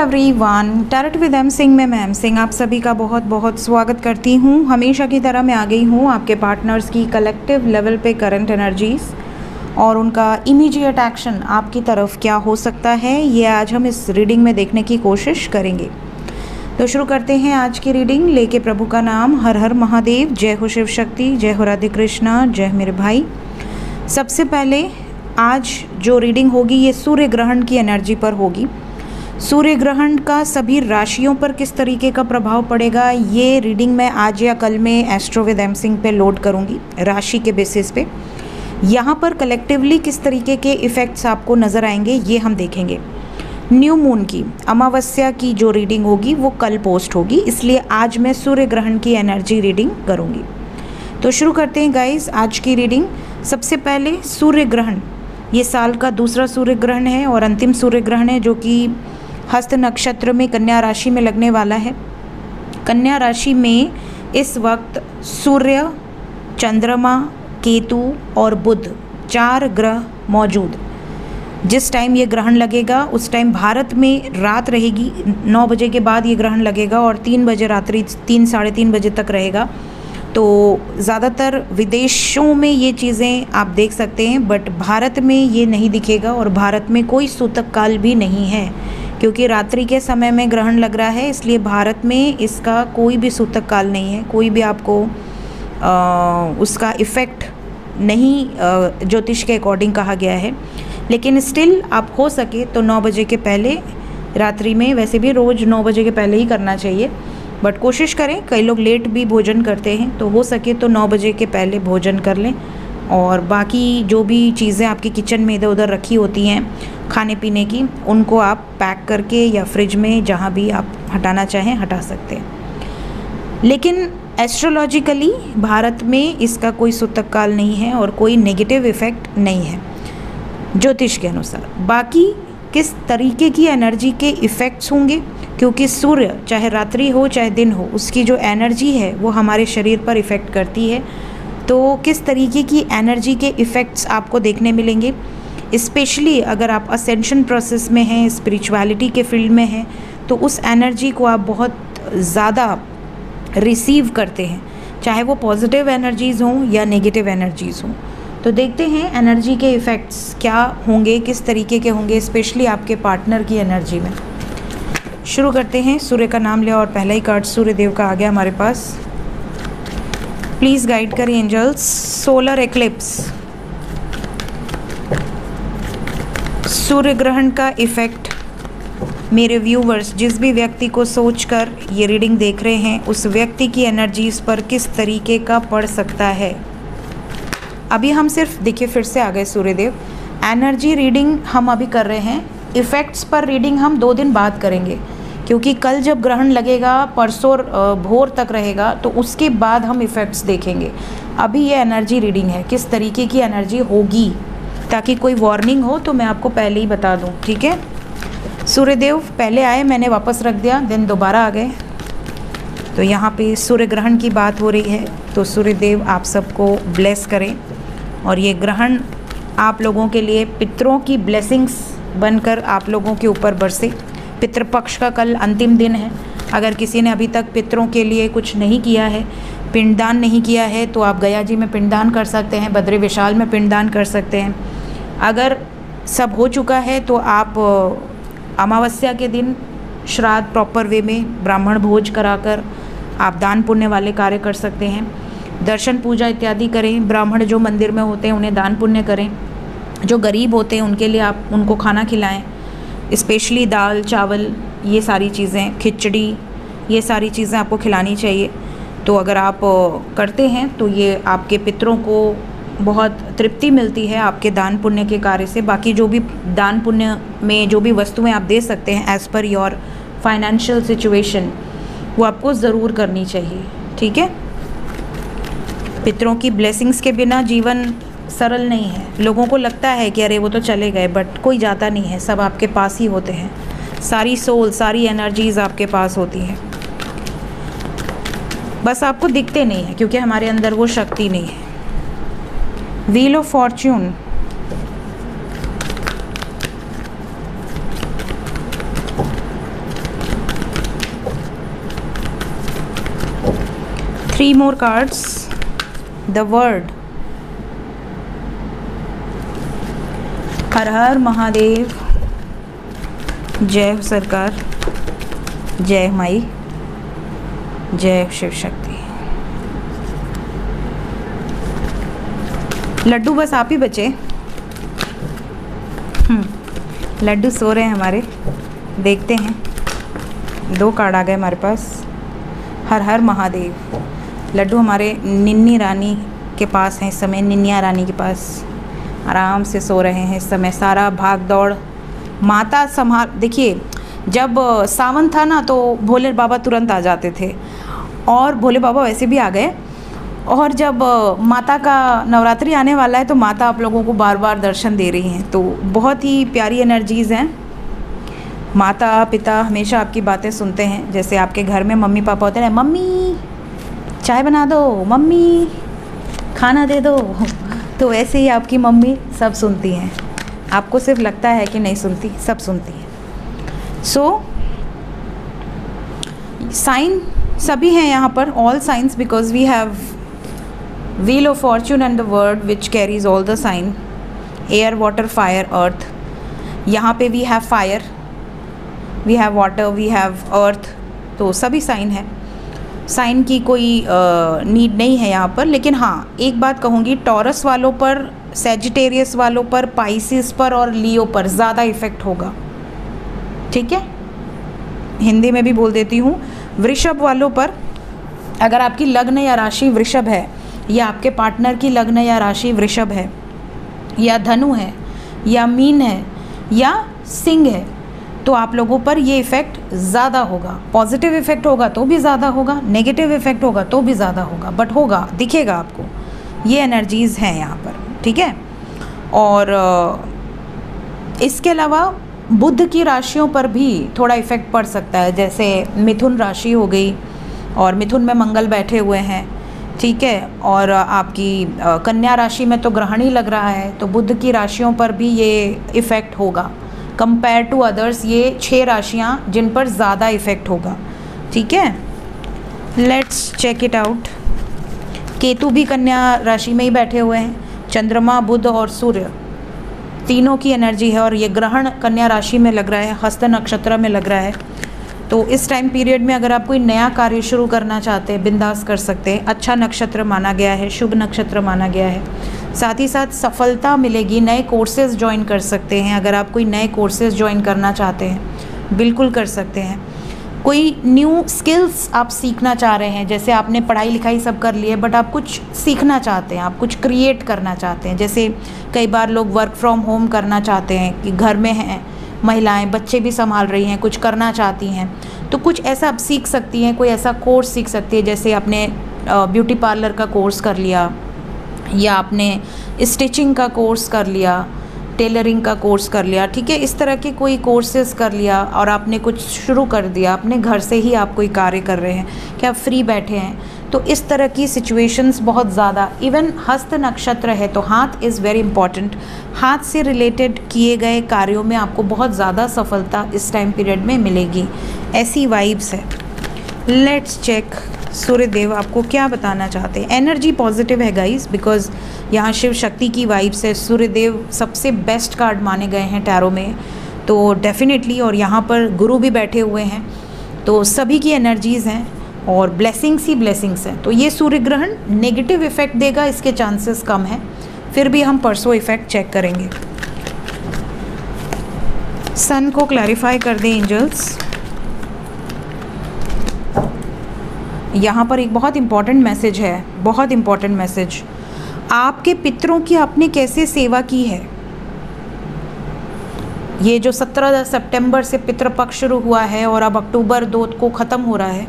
Everyone, tarot with M Singh में मैं M Singh आप सभी का बहुत बहुत स्वागत करती हूँ। हमेशा की तरह मैं आ गई हूँ आपके पार्टनर्स की कलेक्टिव लेवल पे करंट एनर्जीज़ और उनका इमीडिएट एक्शन आपकी तरफ क्या हो सकता है, ये आज हम इस रीडिंग में देखने की कोशिश करेंगे। तो शुरू करते हैं आज की रीडिंग लेके प्रभु का नाम। हर हर महादेव, जय हो शिव शक्ति, जय हो राधे कृष्णा, जय मेरे भाई। सबसे पहले आज जो रीडिंग होगी ये सूर्य ग्रहण की एनर्जी पर होगी। सूर्य ग्रहण का सभी राशियों पर किस तरीके का प्रभाव पड़ेगा ये रीडिंग मैं आज या कल में एस्ट्रो विद एम सिंह पे लोड करूँगी राशि के बेसिस पे। यहाँ पर कलेक्टिवली किस तरीके के इफ़ेक्ट्स आपको नज़र आएंगे ये हम देखेंगे। न्यू मून की अमावस्या की जो रीडिंग होगी वो कल पोस्ट होगी, इसलिए आज मैं सूर्य ग्रहण की एनर्जी रीडिंग करूँगी। तो शुरू करते हैं गाइस आज की रीडिंग। सबसे पहले सूर्य ग्रहण, ये साल का दूसरा सूर्य ग्रहण है और अंतिम सूर्य ग्रहण है जो कि हस्त नक्षत्र में कन्या राशि में लगने वाला है। कन्या राशि में इस वक्त सूर्य, चंद्रमा, केतु और बुध 4 ग्रह मौजूद। जिस टाइम ये ग्रहण लगेगा उस टाइम भारत में रात रहेगी, 9 बजे के बाद ये ग्रहण लगेगा और 3 बजे रात्रि 3 साढ़े 3 बजे तक रहेगा। तो ज़्यादातर विदेशों में ये चीज़ें आप देख सकते हैं, बट भारत में ये नहीं दिखेगा और भारत में कोई सूतक काल भी नहीं है क्योंकि रात्रि के समय में ग्रहण लग रहा है, इसलिए भारत में इसका कोई भी सूतक काल नहीं है। कोई भी आपको उसका इफ़ेक्ट नहीं ज्योतिष के अकॉर्डिंग कहा गया है, लेकिन स्टिल आप हो सके तो 9 बजे के पहले रात्रि में, वैसे भी रोज़ 9 बजे के पहले ही करना चाहिए, बट कोशिश करें। कई लोग लेट भी भोजन करते हैं, तो हो सके तो 9 बजे के पहले भोजन कर लें। और बाकी जो भी चीज़ें आपकी किचन में इधर उधर रखी होती हैं खाने पीने की, उनको आप पैक करके या फ्रिज में जहाँ भी आप हटाना चाहें हटा सकते हैं। लेकिन एस्ट्रोलॉजिकली भारत में इसका कोई सूतक काल नहीं है और कोई नेगेटिव इफ़ेक्ट नहीं है ज्योतिष के अनुसार। बाकी किस तरीके की एनर्जी के इफ़ेक्ट्स होंगे, क्योंकि सूर्य चाहे रात्रि हो चाहे दिन हो, उसकी जो एनर्जी है वो हमारे शरीर पर इफ़ेक्ट करती है। तो किस तरीके की एनर्जी के इफ़ेक्ट्स आपको देखने मिलेंगे, स्पेशली अगर आप असेंशन प्रोसेस में हैं, स्पिरिचुअलिटी के फील्ड में हैं, तो उस एनर्जी को आप बहुत ज़्यादा रिसीव करते हैं, चाहे वो पॉजिटिव एनर्जीज़ हों या नेगेटिव एनर्जीज़ हों। तो देखते हैं एनर्जी के इफ़ेक्ट्स क्या होंगे, किस तरीके के होंगे, स्पेशली आपके पार्टनर की एनर्जी में। शुरू करते हैं। सूर्य का नाम लिया और पहला ही कार्ड सूर्य देव का आ गया हमारे पास। प्लीज़ गाइड करें एंजल्स। सोलर एक्लिप्स, सूर्य ग्रहण का इफ़ेक्ट मेरे व्यूवर्स, जिस भी व्यक्ति को सोचकर ये रीडिंग देख रहे हैं, उस व्यक्ति की एनर्जीज़ पर किस तरीके का पड़ सकता है। अभी हम सिर्फ देखिए फिर से आ गए सूर्यदेव। एनर्जी रीडिंग हम अभी कर रहे हैं, इफ़ेक्ट्स पर रीडिंग हम 2 दिन बाद करेंगे, क्योंकि कल जब ग्रहण लगेगा परसों भोर तक रहेगा, तो उसके बाद हम इफ़ेक्ट्स देखेंगे। अभी ये एनर्जी रीडिंग है, किस तरीके की एनर्जी होगी, ताकि कोई वार्निंग हो तो मैं आपको पहले ही बता दूँ, ठीक है। सूर्यदेव पहले आए, मैंने वापस रख दिया, दिन दोबारा आ गए। तो यहाँ पे सूर्य ग्रहण की बात हो रही है, तो सूर्यदेव आप सबको ब्लेस करें और ये ग्रहण आप लोगों के लिए पितरों की ब्लेसिंग्स बनकर आप लोगों के ऊपर बरसे। पितृपक्ष का कल अंतिम दिन है। अगर किसी ने अभी तक पितरों के लिए कुछ नहीं किया है, पिंडदान नहीं किया है, तो आप गया जी में पिंडदान कर सकते हैं, बद्री विशाल में पिंडदान कर सकते हैं। अगर सब हो चुका है तो आप अमावस्या के दिन श्राद्ध प्रॉपर वे में ब्राह्मण भोज कराकर आप दान पुण्य वाले कार्य कर सकते हैं। दर्शन पूजा इत्यादि करें। ब्राह्मण जो मंदिर में होते हैं उन्हें दान पुण्य करें। जो गरीब होते हैं उनके लिए आप उनको खाना खिलाएं, स्पेशली दाल चावल, ये सारी चीज़ें, खिचड़ी, ये सारी चीज़ें आपको खिलानी चाहिए। तो अगर आप करते हैं तो ये आपके पितरों को बहुत तृप्ति मिलती है आपके दान पुण्य के कार्य से। बाकी जो भी दान पुण्य में जो भी वस्तुएं आप दे सकते हैं as per your financial situation, वो आपको ज़रूर करनी चाहिए, ठीक है। पितरों की ब्लेसिंग्स के बिना जीवन सरल नहीं है। लोगों को लगता है कि अरे वो तो चले गए, बट कोई जाता नहीं है, सब आपके पास ही होते हैं। सारी सोल, सारी एनर्जीज़ आपके पास होती हैं, बस आपको दिखते नहीं है क्योंकि हमारे अंदर वो शक्ति नहीं है। Wheel of Fortune, 3 more cards. The word. हर हर महादेव, जय हो सरकार, जय माई, जय शिव शक्ति। लड्डू बस आप ही बचे। लड्डू सो रहे हैं हमारे, देखते हैं। 2 कार्ड आ गए हमारे पास। हर हर महादेव। लड्डू हमारे निन्नी रानी के पास हैं इस समय, निन्निया रानी के पास आराम से सो रहे हैं इस समय। सारा भाग दौड़ माता संभाल। देखिए जब सावन था ना तो भोले बाबा तुरंत आ जाते थे, और भोले बाबा वैसे भी आ गए। और जब माता का नवरात्रि आने वाला है तो माता आप लोगों को बार बार दर्शन दे रही हैं, तो बहुत ही प्यारी एनर्जीज़ हैं। माता पिता हमेशा आपकी बातें सुनते हैं। जैसे आपके घर में मम्मी पापा होते हैं, मम्मी चाय बना दो, मम्मी खाना दे दो, तो वैसे ही आपकी मम्मी सब सुनती हैं। आपको सिर्फ लगता है कि नहीं सुनती, सब सुनती हैं। सो साइन सभी हैं यहाँ पर, all signs, because we have wheel of fortune and the word which carries all the sign, air water fire earth. यहाँ पे we have fire, we have water, we have earth, तो सभी sign है। Sign की कोई need नहीं है यहाँ पर। लेकिन हाँ एक बात कहूँगी, टॉरस वालों पर, सेजिटेरियस वालों पर, पाइसिस पर और लियो पर ज़्यादा इफ़ेक्ट होगा। ठीक है, हिंदी में भी बोल देती हूँ। वृषभ वालों पर, अगर आपकी लग्न या राशि वृषभ है, या आपके पार्टनर की लग्न या राशि वृषभ है, या धनु है, या मीन है, या सिंह है, तो आप लोगों पर ये इफ़ेक्ट ज़्यादा होगा। पॉजिटिव इफ़ेक्ट होगा तो भी ज़्यादा होगा, नेगेटिव इफ़ेक्ट होगा तो भी ज़्यादा होगा, बट होगा, दिखेगा आपको। ये एनर्जीज़ हैं यहाँ पर, ठीक है। और इसके अलावा बुध की राशियों पर भी थोड़ा इफ़ेक्ट पड़ सकता है। जैसे मिथुन राशि हो गई, और मिथुन में मंगल बैठे हुए हैं, ठीक है। और आपकी कन्या राशि में तो ग्रहण ही लग रहा है, तो बुध की राशियों पर भी ये इफ़ेक्ट होगा कंपेयर टू अदर्स। ये 6 राशियाँ जिन पर ज़्यादा इफ़ेक्ट होगा, ठीक है। Let's check it out. Ketu भी कन्या राशि में ही बैठे हुए हैं, चंद्रमा, बुध और सूर्य तीनों की एनर्जी है, और ये ग्रहण कन्या राशि में लग रहा है, हस्त नक्षत्र में लग रहा है। तो इस टाइम पीरियड में अगर आप कोई नया कार्य शुरू करना चाहते हैं, बिंदास कर सकते हैं। अच्छा नक्षत्र माना गया है, शुभ नक्षत्र माना गया है। साथ ही साथ सफलता मिलेगी। नए कोर्सेज़ ज्वाइन कर सकते हैं। अगर आप कोई नए कोर्सेज़ ज्वाइन करना चाहते हैं, बिल्कुल कर सकते हैं। कोई न्यू स्किल्स आप सीखना चाह रहे हैं, जैसे आपने पढ़ाई लिखाई सब कर ली है, बट आप कुछ सीखना चाहते हैं, आप कुछ क्रिएट करना चाहते हैं। जैसे कई बार लोग वर्क फ्रॉम होम करना चाहते हैं, कि घर में हैं महिलाएं, बच्चे भी संभाल रही हैं, कुछ करना चाहती हैं, तो कुछ ऐसा आप सीख सकती हैं। कोई ऐसा कोर्स सीख सकती है, जैसे आपने ब्यूटी पार्लर का कोर्स कर लिया, या आपने स्टिचिंग का कोर्स कर लिया, टेलरिंग का कोर्स कर लिया, ठीक है। इस तरह के कोई कोर्सेज़ कर लिया और आपने कुछ शुरू कर दिया, अपने घर से ही आप कोई कार्य कर रहे हैं, कि आप फ्री बैठे हैं, तो इस तरह की सिचुएशंस बहुत ज़्यादा। इवन हस्त नक्षत्र है तो हाथ इज़ वेरी इंपॉर्टेंट। हाथ से रिलेटेड किए गए कार्यों में आपको बहुत ज़्यादा सफलता इस टाइम पीरियड में मिलेगी, ऐसी वाइब्स है। लेट्स चेक सूर्यदेव आपको क्या बताना चाहते हैं। एनर्जी पॉजिटिव है गाइस, बिकॉज यहाँ शिव शक्ति की वाइब्स है। सूर्यदेव सबसे बेस्ट कार्ड माने गए हैं टैरो में, तो डेफिनेटली। और यहाँ पर गुरु भी बैठे हुए हैं, तो सभी की एनर्जीज़ हैं और ब्लेसिंग्स ही ब्लेसिंग्स हैं। तो ये सूर्य ग्रहण नेगेटिव इफेक्ट देगा, इसके चांसेस कम हैं। फिर भी हम परसों इफेक्ट चेक करेंगे। सन को क्लैरिफाई कर दें एंजल्स। यहाँ पर एक बहुत इम्पॉर्टेंट मैसेज है, बहुत इम्पॉर्टेंट मैसेज। आपके पितरों की आपने कैसे सेवा की है। ये जो 17 सितंबर से पितृपक्ष शुरू हुआ है और अब अक्टूबर 2 को ख़त्म हो रहा है,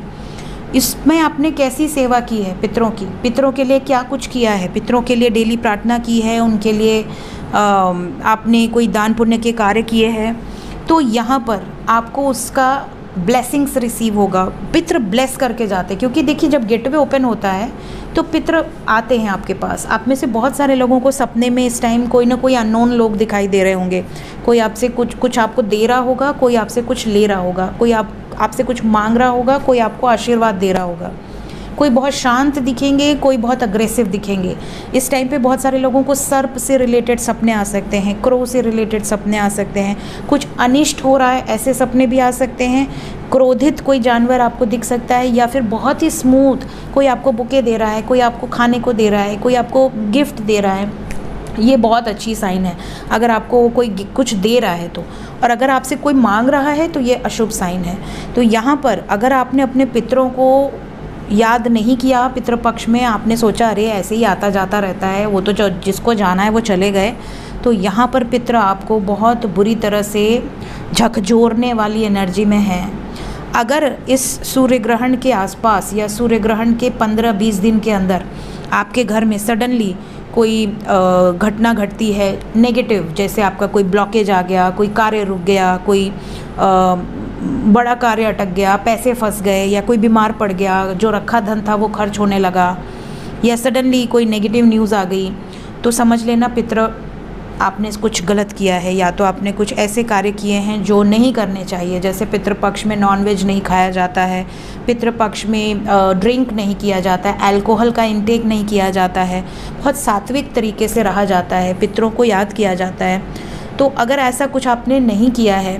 इसमें आपने कैसी सेवा की है पितरों की। पितरों के लिए क्या कुछ किया है, पितरों के लिए डेली प्रार्थना की है, उनके लिए आपने कोई दान पुण्य के कार्य किए हैं, तो यहाँ पर आपको उसका ब्लेसिंग्स रिसीव होगा। पितृ ब्लेस करके जाते हैं, क्योंकि देखिए जब गेटवे ओपन होता है तो पितृ आते हैं आपके पास। आप में से बहुत सारे लोगों को सपने में इस टाइम कोई ना कोई अननोन लोग दिखाई दे रहे होंगे। कोई आपसे कुछ आपको दे रहा होगा, कोई आपसे कुछ ले रहा होगा, कोई आपसे कुछ मांग रहा होगा, कोई आपको आशीर्वाद दे रहा होगा, कोई बहुत शांत दिखेंगे, कोई बहुत अग्रेसिव दिखेंगे। इस टाइम पे बहुत सारे लोगों को सर्प से रिलेटेड सपने आ सकते हैं, क्रो से रिलेटेड सपने आ सकते हैं, कुछ अनिष्ट हो रहा है ऐसे सपने भी आ सकते हैं, क्रोधित कोई जानवर आपको दिख सकता है, या फिर बहुत ही स्मूथ कोई आपको बुके दे रहा है, कोई आपको खाने को दे रहा है, कोई आपको गिफ्ट दे रहा है। ये बहुत अच्छी साइन है अगर आपको कोई कुछ दे रहा है तो। और अगर आपसे कोई मांग रहा है तो ये अशुभ साइन है। तो यहाँ पर अगर आपने अपने पितरों को याद नहीं किया पितृपक्ष में, आपने सोचा अरे ऐसे ही आता जाता रहता है, वो तो जिसको जाना है वो चले गए, तो यहाँ पर पितर आपको बहुत बुरी तरह से झकझोरने वाली एनर्जी में है। अगर इस सूर्य ग्रहण के आसपास या सूर्य ग्रहण के 15-20 दिन के अंदर आपके घर में सडनली कोई घटना घटती है नेगेटिव, जैसे आपका कोई ब्लॉकेज आ गया, कोई कार्य रुक गया, कोई बड़ा कार्य अटक गया, पैसे फंस गए, या कोई बीमार पड़ गया, जो रखा धन था वो खर्च होने लगा, या सडनली कोई नेगेटिव न्यूज़ आ गई, तो समझ लेना पितर आपने कुछ गलत किया है, या तो आपने कुछ ऐसे कार्य किए हैं जो नहीं करने चाहिए। जैसे पितृपक्ष में नॉनवेज नहीं खाया जाता है, पितृपक्ष में ड्रिंक नहीं किया जाता है, अल्कोहल का इंटेक नहीं किया जाता है, बहुत सात्विक तरीके से रहा जाता है, पितरों को याद किया जाता है। तो अगर ऐसा कुछ आपने नहीं किया है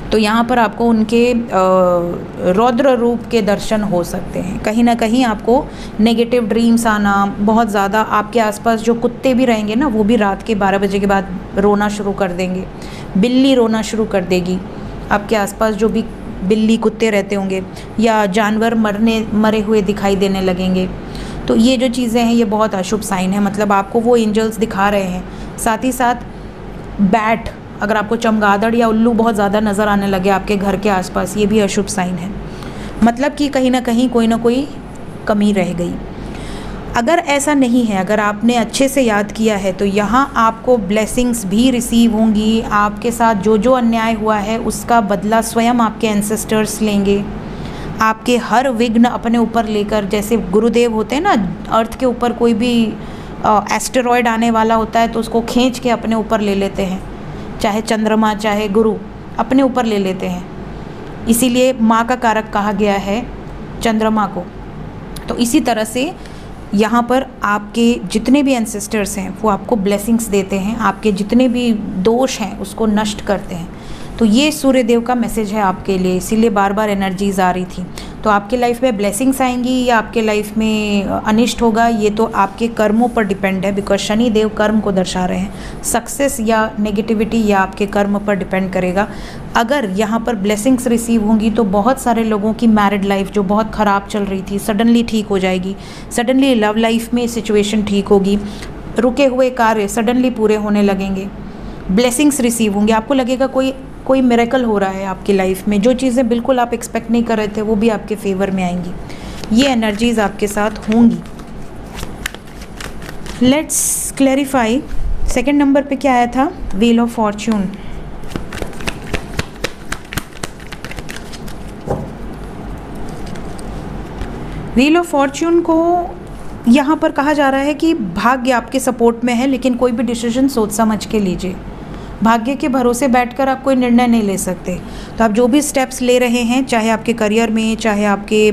तो यहाँ पर आपको उनके रौद्र रूप के दर्शन हो सकते हैं। कहीं ना कहीं आपको नेगेटिव ड्रीम्स आना, बहुत ज़्यादा आपके आसपास जो कुत्ते भी रहेंगे ना, वो भी रात के 12 बजे के बाद रोना शुरू कर देंगे, बिल्ली रोना शुरू कर देगी, आपके आसपास जो भी बिल्ली कुत्ते रहते होंगे, या जानवर मरे हुए दिखाई देने लगेंगे। तो ये जो चीज़ें हैं ये बहुत अशुभ साइन है, मतलब आपको वो एंजल्स दिखा रहे हैं। साथ ही साथ बैट, अगर आपको चमगादड़ या उल्लू बहुत ज़्यादा नज़र आने लगे आपके घर के आसपास, ये भी अशुभ साइन है, मतलब कि कहीं ना कहीं कोई ना कोई कमी रह गई। अगर ऐसा नहीं है, अगर आपने अच्छे से याद किया है, तो यहाँ आपको ब्लेसिंग्स भी रिसीव होंगी। आपके साथ जो जो अन्याय हुआ है उसका बदला स्वयं आपके एंसेस्टर्स लेंगे। आपके हर विघ्न अपने ऊपर लेकर, जैसे गुरुदेव होते हैं ना, अर्थ के ऊपर कोई भी एस्टेरॉयड आने वाला होता है तो उसको खींच के अपने ऊपर ले लेते हैं, चाहे चंद्रमा चाहे गुरु अपने ऊपर ले लेते हैं। इसीलिए माँ का कारक कहा गया है चंद्रमा को। तो इसी तरह से यहाँ पर आपके जितने भी एंसेस्टर्स हैं वो आपको ब्लेसिंग्स देते हैं, आपके जितने भी दोष हैं उसको नष्ट करते हैं। तो ये सूर्य देव का मैसेज है आपके लिए, इसीलिए बार बार एनर्जीज आ रही थी। तो आपके लाइफ में ब्लेसिंग्स आएंगी या आपके लाइफ में अनिष्ट होगा, ये तो आपके कर्मों पर डिपेंड है, बिकॉज शनि देव कर्म को दर्शा रहे हैं। सक्सेस या नेगेटिविटी या आपके कर्म पर डिपेंड करेगा। अगर यहाँ पर ब्लेसिंग्स रिसीव होंगी तो बहुत सारे लोगों की मैरिड लाइफ जो बहुत ख़राब चल रही थी सडनली ठीक हो जाएगी। सडनली लव लाइफ में सिचुएशन ठीक होगी, रुके हुए कार्य सडनली पूरे होने लगेंगे, ब्लेसिंग्स रिसीव होंगे। आपको लगेगा कोई मिरेकल हो रहा है आपकी लाइफ में, जो चीज़ें बिल्कुल आप एक्सपेक्ट नहीं कर रहे थे वो भी आपके फेवर में आएंगी। ये एनर्जीज आपके साथ होंगी। लेट्स क्लैरिफाई, सेकंड नंबर पे क्या आया था? Wheel of Fortune. Wheel of Fortune को यहाँ पर कहा जा रहा है कि भाग्य आपके सपोर्ट में है, लेकिन कोई भी डिसीजन सोच समझ के लीजिए। भाग्य के भरोसे बैठकर आप कोई निर्णय नहीं ले सकते। तो आप जो भी स्टेप्स ले रहे हैं, चाहे आपके करियर में, चाहे आपके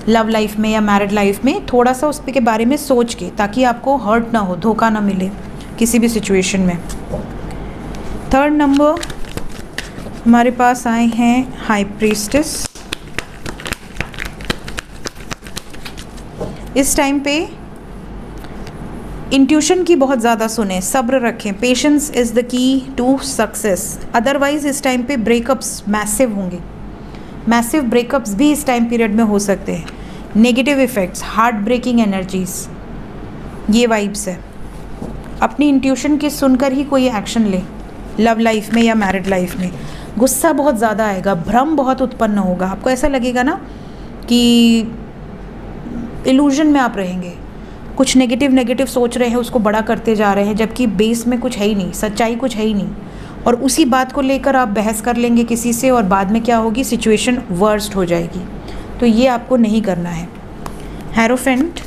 लव लाइफ में या मैरिड लाइफ में, थोड़ा सा उस के बारे में सोच के, ताकि आपको हर्ट ना हो, धोखा ना मिले किसी भी सिचुएशन में। थर्ड नंबर हमारे पास आए हैं हाई प्रीस्टेस। इस टाइम पे इंट्यूशन की बहुत ज़्यादा सुने, सब्र रखें, patience is the key to success. Otherwise इस टाइम पे ब्रेकअप्स मैसिव होंगे, मैसिव ब्रेकअप्स भी इस टाइम पीरियड में हो सकते हैं। Negative effects, heart breaking energies, ये वाइब्स है। अपनी इंट्यूशन की सुनकर ही कोई एक्शन ले, लव लाइफ में या मैरिड लाइफ में। गुस्सा बहुत ज़्यादा आएगा, भ्रम बहुत उत्पन्न होगा, आपको ऐसा लगेगा ना कि इल्यूजन में आप रहेंगे, कुछ नेगेटिव सोच रहे हैं, उसको बड़ा करते जा रहे हैं, जबकि बेस में कुछ है ही नहीं, सच्चाई कुछ है ही नहीं, और उसी बात को लेकर आप बहस कर लेंगे किसी से, और बाद में क्या होगी, सिचुएशन वर्स्ट हो जाएगी। तो ये आपको नहीं करना है। हेरोफेंट,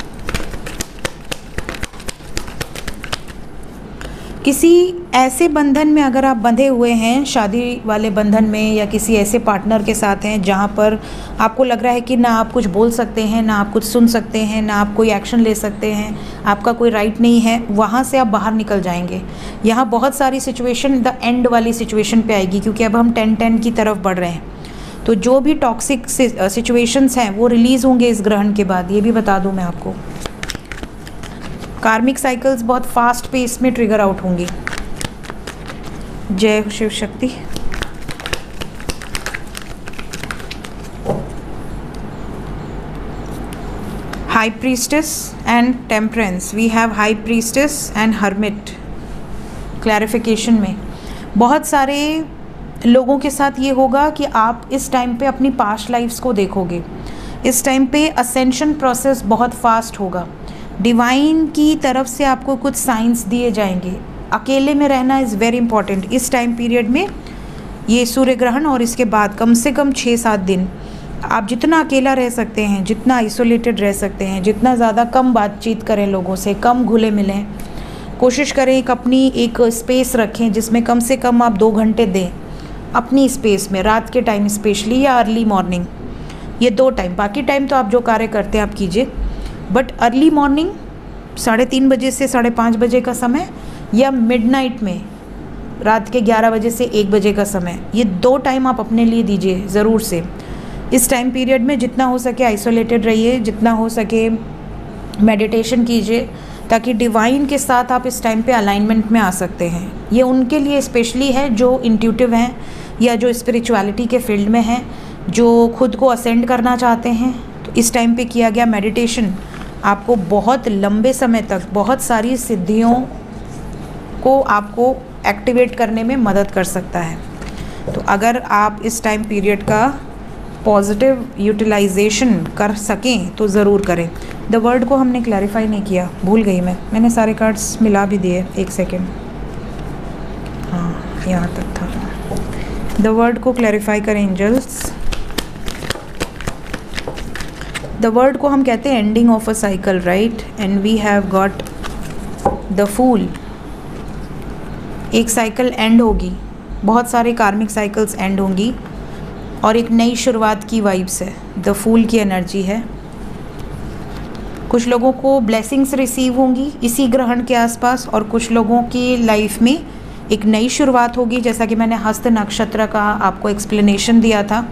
किसी ऐसे बंधन में अगर आप बंधे हुए हैं, शादी वाले बंधन में, या किसी ऐसे पार्टनर के साथ हैं जहाँ पर आपको लग रहा है कि ना आप कुछ बोल सकते हैं, ना आप कुछ सुन सकते हैं, ना आप कोई एक्शन ले सकते हैं, आपका कोई राइट नहीं है, वहाँ से आप बाहर निकल जाएंगे। यहाँ बहुत सारी सिचुएशन द एंड वाली सिचुएशन पे आएगी, क्योंकि अब हम 10-10 की तरफ बढ़ रहे हैं। तो जो भी टॉक्सिक सिचुएशंस हैं वो रिलीज़ होंगे इस ग्रहण के बाद, ये भी बता दूँ मैं आपको। कार्मिक साइकिल्स बहुत फास्ट पेस में ट्रिगर आउट होंगी। जय Shiv Shakti. High priestess and temperance, we have high priestess and hermit. Clarification में बहुत सारे लोगों के साथ ये होगा कि आप इस टाइम पे अपनी पास्ट लाइफ्स को देखोगे। इस टाइम पे असेंशन प्रोसेस बहुत फास्ट होगा। डिवाइन की तरफ से आपको कुछ साइंस दिए जाएंगे। अकेले में रहना इज़ वेरी इंपॉर्टेंट इस टाइम पीरियड में। ये सूर्य ग्रहण और इसके बाद कम से कम 6-7 दिन आप जितना अकेला रह सकते हैं, जितना आइसोलेटेड रह सकते हैं, जितना ज़्यादा कम बातचीत करें लोगों से, कम घुले मिलें, कोशिश करें एक अपनी एक स्पेस रखें जिसमें कम से कम आप 2 घंटे दें अपनी स्पेस में, रात के टाइम स्पेशली या अर्ली मॉर्निंग, ये 2 टाइम। बाकी टाइम तो आप जो कार्य करते हैं आप कीजिए, बट अर्ली मॉर्निंग 3:30 बजे से 5:30 बजे का समय, या मिडनाइट में रात के 11 बजे से 1 बजे का समय, ये 2 टाइम आप अपने लिए दीजिए ज़रूर से। इस टाइम पीरियड में जितना हो सके आइसोलेटेड रहिए, जितना हो सके मेडिटेशन कीजिए, ताकि डिवाइन के साथ आप इस टाइम पे अलाइनमेंट में आ सकते हैं। ये उनके लिए स्पेशली है जो इंट्यूटिव हैं या जो स्पिरिचुअलिटी के फील्ड में हैं, जो खुद को असेंड करना चाहते हैं। तो इस टाइम पे किया गया मेडिटेशन आपको बहुत लंबे समय तक बहुत सारी सिद्धियों को आपको एक्टिवेट करने में मदद कर सकता है। तो अगर आप इस टाइम पीरियड का पॉजिटिव यूटिलाइजेशन कर सकें तो ज़रूर करें। द वर्ड को हमने क्लैरिफाई नहीं किया, भूल गई मैंने सारे कार्ड्स मिला भी दिए। 1 सेकेंड, हाँ यहाँ तक था। द वर्ड को क्लैरिफाई करें एंजल्स। द वर्ड को हम कहते हैं ending of a cycle, right, and we have got the fool. एक साइकिल एंड होगी, बहुत सारे कार्मिक साइकिल्स एंड होंगी और एक नई शुरुआत की वाइब्स है। द फूल की एनर्जी है। कुछ लोगों को ब्लेसिंग्स रिसीव होंगी इसी ग्रहण के आसपास, और कुछ लोगों की लाइफ में एक नई शुरुआत होगी, जैसा कि मैंने हस्त नक्षत्र का आपको एक्सप्लेनेशन दिया था।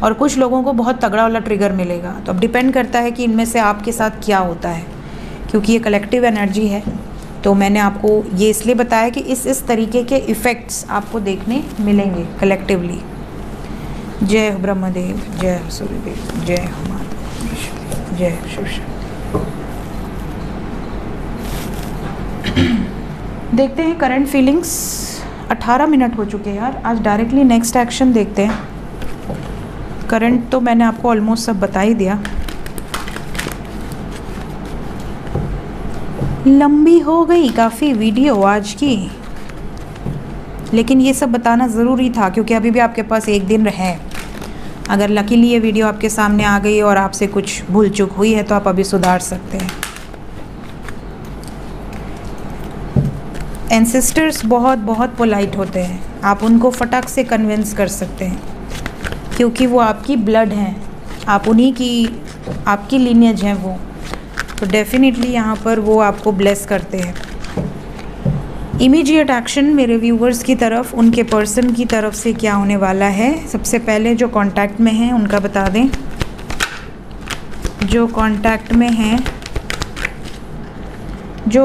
और कुछ लोगों को बहुत तगड़ा वाला ट्रिगर मिलेगा। तो अब डिपेंड करता है कि इनमें से आपके साथ क्या होता है, क्योंकि ये कलेक्टिव एनर्जी है। तो मैंने आपको ये इसलिए बताया कि इस तरीके के इफ़ेक्ट्स आपको देखने मिलेंगे कलेक्टिवली। जय हो ब्रह्मदेव, जय हो सूर्यदेव, जय हो माता, जय शिव शक्ति। देखते हैं करंट फीलिंग्स। 18 मिनट हो चुके हैं यार। आज डायरेक्टली नेक्स्ट एक्शन देखते हैं। करंट तो मैंने आपको ऑलमोस्ट सब बता ही दिया। लंबी हो गई काफ़ी वीडियो आज की, लेकिन ये सब बताना ज़रूरी था क्योंकि अभी भी आपके पास 1 दिन है। अगर लकीली ये वीडियो आपके सामने आ गई और आपसे कुछ भूल चूक हुई है तो आप अभी सुधार सकते हैं। एंसेस्टर्स बहुत बहुत पोलाइट होते हैं, आप उनको फटाक से कन्विंस कर सकते हैं क्योंकि वो आपकी ब्लड हैं, आप उन्हीं की, आपकी लीनियज हैं वो। तो डेफिनेटली यहाँ पर वो आपको ब्लेस करते हैं। इमीडिएट एक्शन मेरे व्यूवर्स की तरफ, उनके पर्सन की तरफ से क्या होने वाला है। सबसे पहले जो कांटेक्ट में हैं उनका बता दें। जो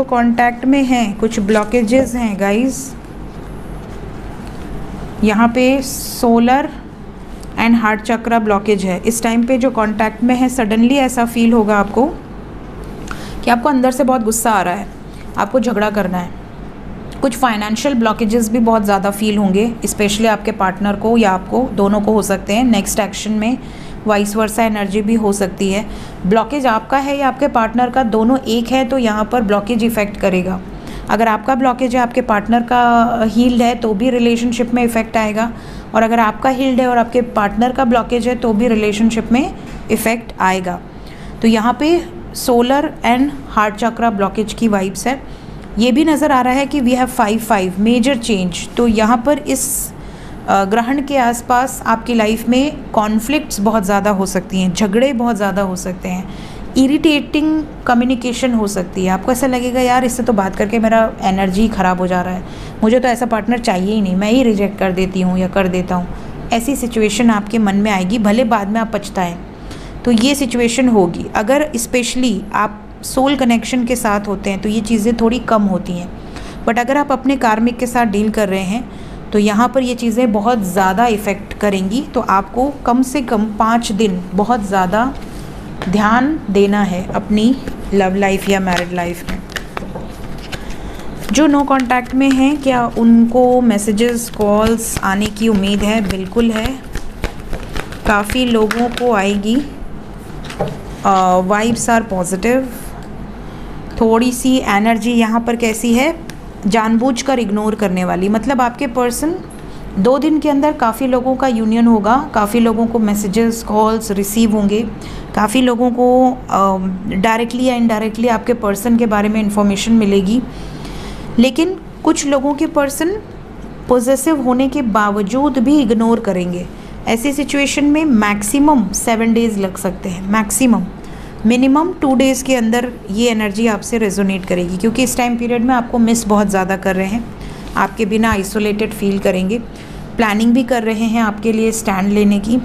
कांटेक्ट में हैं कुछ ब्लॉकेजेस हैं गाइस। यहाँ पे solar and heart chakra blockage है। इस टाइम पे जो कांटेक्ट में है सडनली ऐसा फील होगा आपको कि आपको अंदर से बहुत गुस्सा आ रहा है, आपको झगड़ा करना है। कुछ फाइनेंशियल ब्लॉकेजेस भी बहुत ज़्यादा फील होंगे, स्पेशली आपके पार्टनर को या आपको, दोनों को हो सकते हैं। नेक्स्ट एक्शन में वाइस वर्सा एनर्जी भी हो सकती है। ब्लॉकेज आपका है या आपके पार्टनर का, दोनों एक है तो यहाँ पर ब्लॉकेज इफ़ेक्ट करेगा। अगर आपका ब्लॉकेज है, आपके पार्टनर का हील्ड है तो भी रिलेशनशिप में इफ़ेक्ट आएगा, और अगर आपका हील्ड है और आपके पार्टनर का ब्लॉकेज है तो भी रिलेशनशिप में इफ़ेक्ट आएगा। तो यहाँ पे solar and heart chakra blockage की वाइब्स है। ये भी नज़र आ रहा है कि वी हैव 5-5 मेजर चेंज। तो यहाँ पर इस ग्रहण के आसपास आपकी लाइफ में कॉन्फ्लिक्ट्स बहुत ज़्यादा हो सकती हैं, झगड़े बहुत ज़्यादा हो सकते हैं, इरिटेटिंग कम्युनिकेशन हो सकती है। आपको ऐसा लगेगा यार इससे तो बात करके मेरा एनर्जी ख़राब हो जा रहा है, मुझे तो ऐसा पार्टनर चाहिए ही नहीं, मैं ही रिजेक्ट कर देती हूँ या कर देता हूँ। ऐसी सिचुएशन आपके मन में आएगी, भले बाद में आप पछताएं। तो ये सिचुएशन होगी। अगर स्पेशली आप सोल कनेक्शन के साथ होते हैं तो ये चीज़ें थोड़ी कम होती हैं, बट अगर आप अपने कार्मिक के साथ डील कर रहे हैं तो यहाँ पर ये चीज़ें बहुत ज़्यादा इफ़ेक्ट करेंगी। तो आपको कम से कम 5 दिन बहुत ज़्यादा ध्यान देना है अपनी लव लाइफ या मैरिड लाइफ में। जो नो कांटेक्ट में हैं, क्या उनको मैसेजेस कॉल्स आने की उम्मीद है? बिल्कुल है, काफ़ी लोगों को आएगी। Vibes are positive. थोड़ी सी एनर्जी यहाँ पर कैसी है, जानबूझकर इग्नोर करने वाली। मतलब आपके पर्सन 2 दिन के अंदर काफ़ी लोगों का यूनियन होगा, काफ़ी लोगों को मैसेजेस कॉल्स रिसीव होंगे, काफ़ी लोगों को डायरेक्टली या इनडायरेक्टली आपके पर्सन के बारे में इंफॉर्मेशन मिलेगी। लेकिन कुछ लोगों के पर्सन पॉजेसिव होने के बावजूद भी इग्नोर करेंगे। ऐसी सिचुएशन में मैक्सिमम 7 डेज़ लग सकते हैं, मैक्सिमम। मिनिमम 2 डेज़ के अंदर ये एनर्जी आपसे रेजोनेट करेगी, क्योंकि इस टाइम पीरियड में आपको मिस बहुत ज़्यादा कर रहे हैं, आपके बिना आइसोलेटेड फील करेंगे, प्लानिंग भी कर रहे हैं आपके लिए स्टैंड लेने की,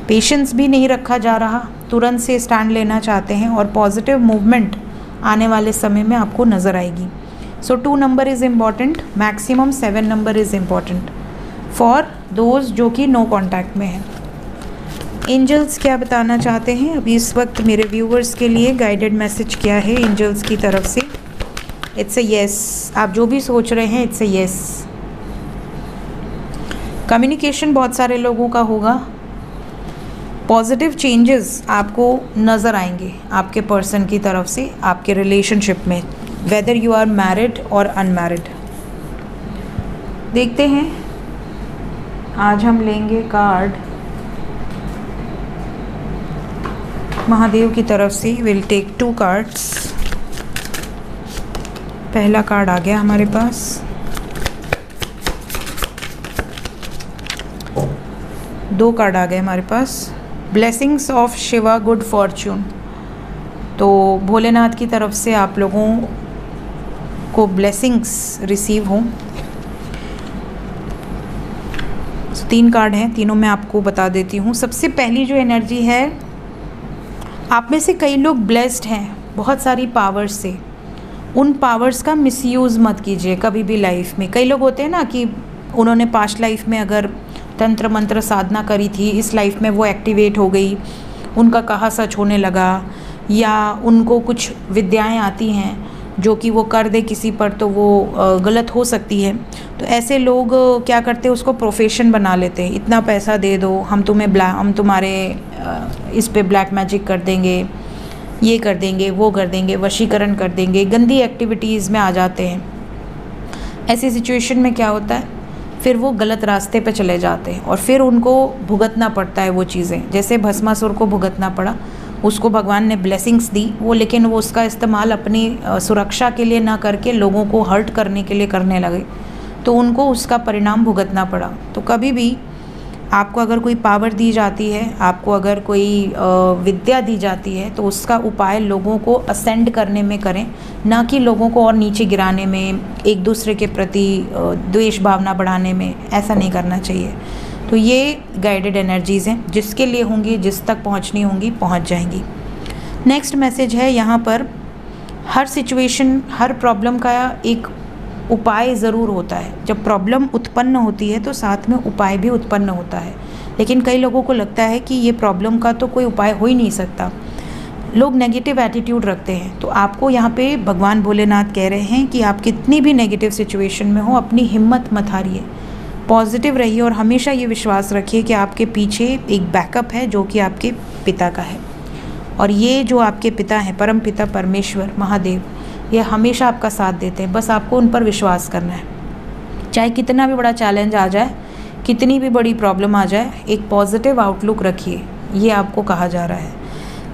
पेशेंस भी नहीं रखा जा रहा, तुरंत से स्टैंड लेना चाहते हैं और पॉजिटिव मूवमेंट आने वाले समय में आपको नज़र आएगी। सो 2 number is important, maximum 7 number is important for those जो कि नो कॉन्टैक्ट में हैं। एंजल्स क्या बताना चाहते हैं अभी इस वक्त मेरे व्यूवर्स के लिए? गाइडेड मैसेज क्या है एंजल्स की तरफ से? It's a yes. आप जो भी सोच रहे हैं इट्स अ येस। कम्युनिकेशन बहुत सारे लोगों का होगा, पॉजिटिव चेंजेस आपको नज़र आएंगे आपके पर्सन की तरफ से आपके रिलेशनशिप में, वेदर यू आर मैरिड और अनमैरिड। देखते हैं, आज हम लेंगे कार्ड महादेव की तरफ से। Will take 2 cards. पहला कार्ड आ गया हमारे पास, दो कार्ड आ गए हमारे पास। Blessings of Shiva good fortune. तो भोलेनाथ की तरफ से आप लोगों को ब्लेसिंग्स रिसीव हों। 3 कार्ड हैं, तीनों मैं आपको बता देती हूँ। सबसे पहली जो एनर्जी है, आप में से कई लोग ब्लेस्ड हैं बहुत सारी पावर्स से। उन पावर्स का मिसयूज़ मत कीजिए कभी भी लाइफ में। कई लोग होते हैं ना कि उन्होंने पास्ट लाइफ में अगर तंत्र मंत्र साधना करी थी, इस लाइफ में वो एक्टिवेट हो गई, उनका कहा सच होने लगा, या उनको कुछ विद्याएं आती हैं जो कि वो कर दे किसी पर तो वो गलत हो सकती है। तो ऐसे लोग क्या करते हैं, उसको प्रोफेशन बना लेते हैं। इतना पैसा दे दो, हम तुम्हारे इस पे ब्लैक मैजिक कर देंगे, ये कर देंगे, वो कर देंगे, वशीकरण कर देंगे, गंदी एक्टिविटीज़ में आ जाते हैं। ऐसी सिचुएशन में क्या होता है, फिर वो गलत रास्ते पे चले जाते हैं और फिर उनको भुगतना पड़ता है वो चीज़ें। जैसे भस्मासुर को भुगतना पड़ा, उसको भगवान ने ब्लेसिंग्स दी, वो लेकिन वो उसका इस्तेमाल अपनी सुरक्षा के लिए ना करके लोगों को हर्ट करने के लिए करने लगे, तो उनको उसका परिणाम भुगतना पड़ा। तो कभी भी आपको अगर कोई पावर दी जाती है, आपको अगर कोई विद्या दी जाती है, तो उसका उपाय लोगों को असेंड करने में करें, ना कि लोगों को और नीचे गिराने में, एक दूसरे के प्रति द्वेष भावना बढ़ाने में। ऐसा नहीं करना चाहिए। तो ये गाइडेड एनर्जीज़ हैं, जिसके लिए होंगी, जिस तक पहुंचनी होंगी पहुंच जाएंगी। नेक्स्ट मैसेज है यहाँ पर, हर सिचुएशन, हर प्रॉब्लम का एक उपाय ज़रूर होता है। जब प्रॉब्लम उत्पन्न होती है तो साथ में उपाय भी उत्पन्न होता है, लेकिन कई लोगों को लगता है कि ये प्रॉब्लम का तो कोई उपाय हो ही नहीं सकता। लोग नेगेटिव एटीट्यूड रखते हैं। तो आपको यहाँ पे भगवान भोलेनाथ कह रहे हैं कि आप कितनी भी नेगेटिव सिचुएशन में हो, अपनी हिम्मत मत हारिए, पॉजिटिव रहिए और हमेशा ये विश्वास रखिए कि आपके पीछे एक बैकअप है जो कि आपके पिता का है। और ये जो आपके पिता हैं, परम पिता परमेश्वर महादेव, ये हमेशा आपका साथ देते हैं। बस आपको उन पर विश्वास करना है। चाहे कितना भी बड़ा चैलेंज आ जाए, कितनी भी बड़ी प्रॉब्लम आ जाए, एक पॉजिटिव आउटलुक रखिए, ये आपको कहा जा रहा है।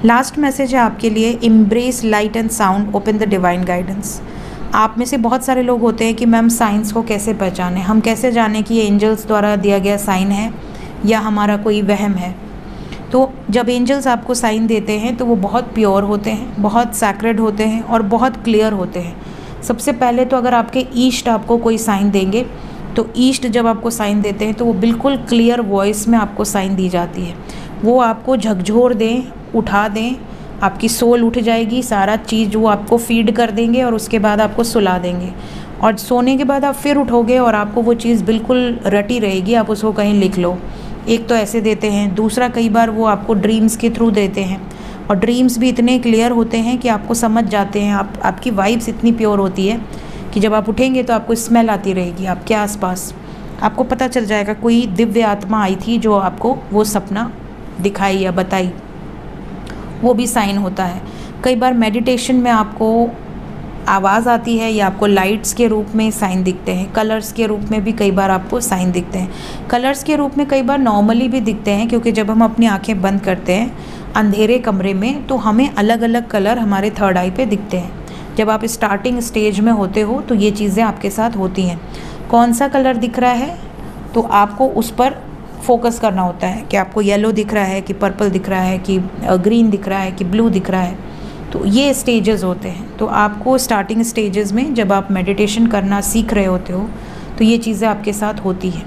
लास्ट मैसेज है आपके लिए, embrace light and sound, open the divine guidance. आप में से बहुत सारे लोग होते हैं कि मैम साइंस को कैसे पहचानें, हम कैसे जानें कि ये एंजल्स द्वारा दिया गया साइन है या हमारा कोई वहम है। तो जब एंजल्स आपको साइन देते हैं तो वो बहुत प्योर होते हैं, बहुत सैक्रेड होते हैं और बहुत क्लियर होते हैं। सबसे पहले तो अगर आपके ईष्ट आपको कोई साइन देंगे तो ईष्ट जब आपको साइन देते हैं तो वो बिल्कुल क्लियर वॉइस में आपको साइन दी जाती है। वो आपको झकझोर दें, उठा दें, आपकी सोल उठ जाएगी, सारा चीज़ वो आपको फीड कर देंगे और उसके बाद आपको सुला देंगे और सोने के बाद आप फिर उठोगे और आपको वो चीज़ बिल्कुल रटी रहेगी, आप उसको कहीं लिख लो। एक तो ऐसे देते हैं, दूसरा कई बार वो आपको ड्रीम्स के थ्रू देते हैं और ड्रीम्स भी इतने क्लियर होते हैं कि आपको समझ जाते हैं, आपकी वाइब्स इतनी प्योर होती है कि जब आप उठेंगे तो आपको स्मेल आती रहेगी आपके आसपास, आपको पता चल जाएगा कोई दिव्य आत्मा आई थी जो आपको वो सपना दिखाई या बताई, वो भी साइन होता है। कई बार मेडिटेशन में आपको आवाज़ आती है या आपको लाइट्स के रूप में साइन दिखते हैं, कलर्स के रूप में भी कई बार आपको साइन दिखते हैं। कलर्स के रूप में कई बार नॉर्मली भी दिखते हैं क्योंकि जब हम अपनी आंखें बंद करते हैं अंधेरे कमरे में तो हमें अलग अलग कलर हमारे थर्ड आई पे दिखते हैं। जब आप स्टार्टिंग स्टेज में होते हो तो ये चीज़ें आपके साथ होती हैं। कौन सा कलर दिख रहा है तो आपको उस पर फोकस करना होता है कि आपको येलो दिख रहा है कि पर्पल दिख रहा है कि ग्रीन दिख रहा है कि ब्लू दिख रहा है। तो ये स्टेजेस होते हैं। तो आपको स्टार्टिंग स्टेजेस में जब आप मेडिटेशन करना सीख रहे होते हो तो ये चीज़ें आपके साथ होती हैं।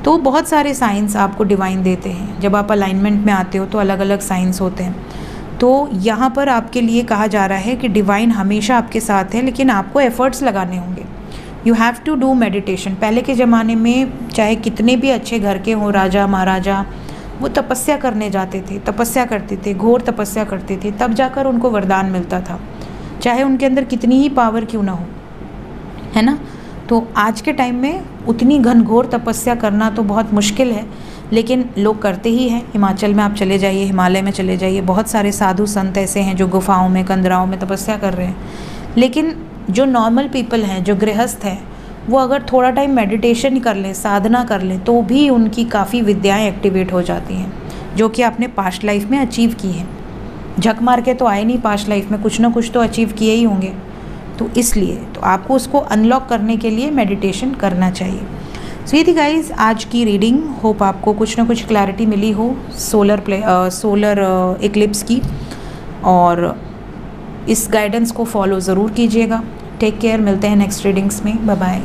तो बहुत सारे साइंस आपको डिवाइन देते हैं। जब आप अलाइनमेंट में आते हो तो अलग अलग साइंस होते हैं। तो यहाँ पर आपके लिए कहा जा रहा है कि डिवाइन हमेशा आपके साथ है, लेकिन आपको एफ़र्ट्स लगाने होंगे। You have to do meditation. पहले के ज़माने में चाहे कितने भी अच्छे घर के हों, राजा महाराजा, वो तपस्या करने जाते थे, तपस्या करते थे, घोर तपस्या करते थे, तब जाकर उनको वरदान मिलता था, चाहे उनके अंदर कितनी ही पावर क्यों ना हो, है ना। तो आज के टाइम में उतनी घनघोर तपस्या करना तो बहुत मुश्किल है, लेकिन लोग करते ही हैं। हिमाचल में आप चले जाइए, हिमालय में चले जाइए, बहुत सारे साधु संत ऐसे हैं जो गुफाओं में, कंदराओं में तपस्या कर रहे हैं। लेकिन जो नॉर्मल पीपल हैं, जो गृहस्थ हैं, वो अगर थोड़ा टाइम मेडिटेशन कर लें, साधना कर लें, तो भी उनकी काफ़ी विद्याएं एक्टिवेट हो जाती हैं जो कि आपने पास्ट लाइफ में अचीव की हैं। झक मार के तो आए नहीं, पास्ट लाइफ में कुछ ना कुछ तो अचीव किए ही होंगे। तो इसलिए तो आपको उसको अनलॉक करने के लिए मेडिटेशन करना चाहिए। सो ये थी गाइज आज की रीडिंग। होप आपको कुछ ना कुछ क्लैरिटी मिली हो सोलर इक्लिप्स की, और इस गाइडेंस को फॉलो ज़रूर कीजिएगा। टेक केयर, मिलते हैं नेक्स्ट रीडिंग्स में। Bye bye.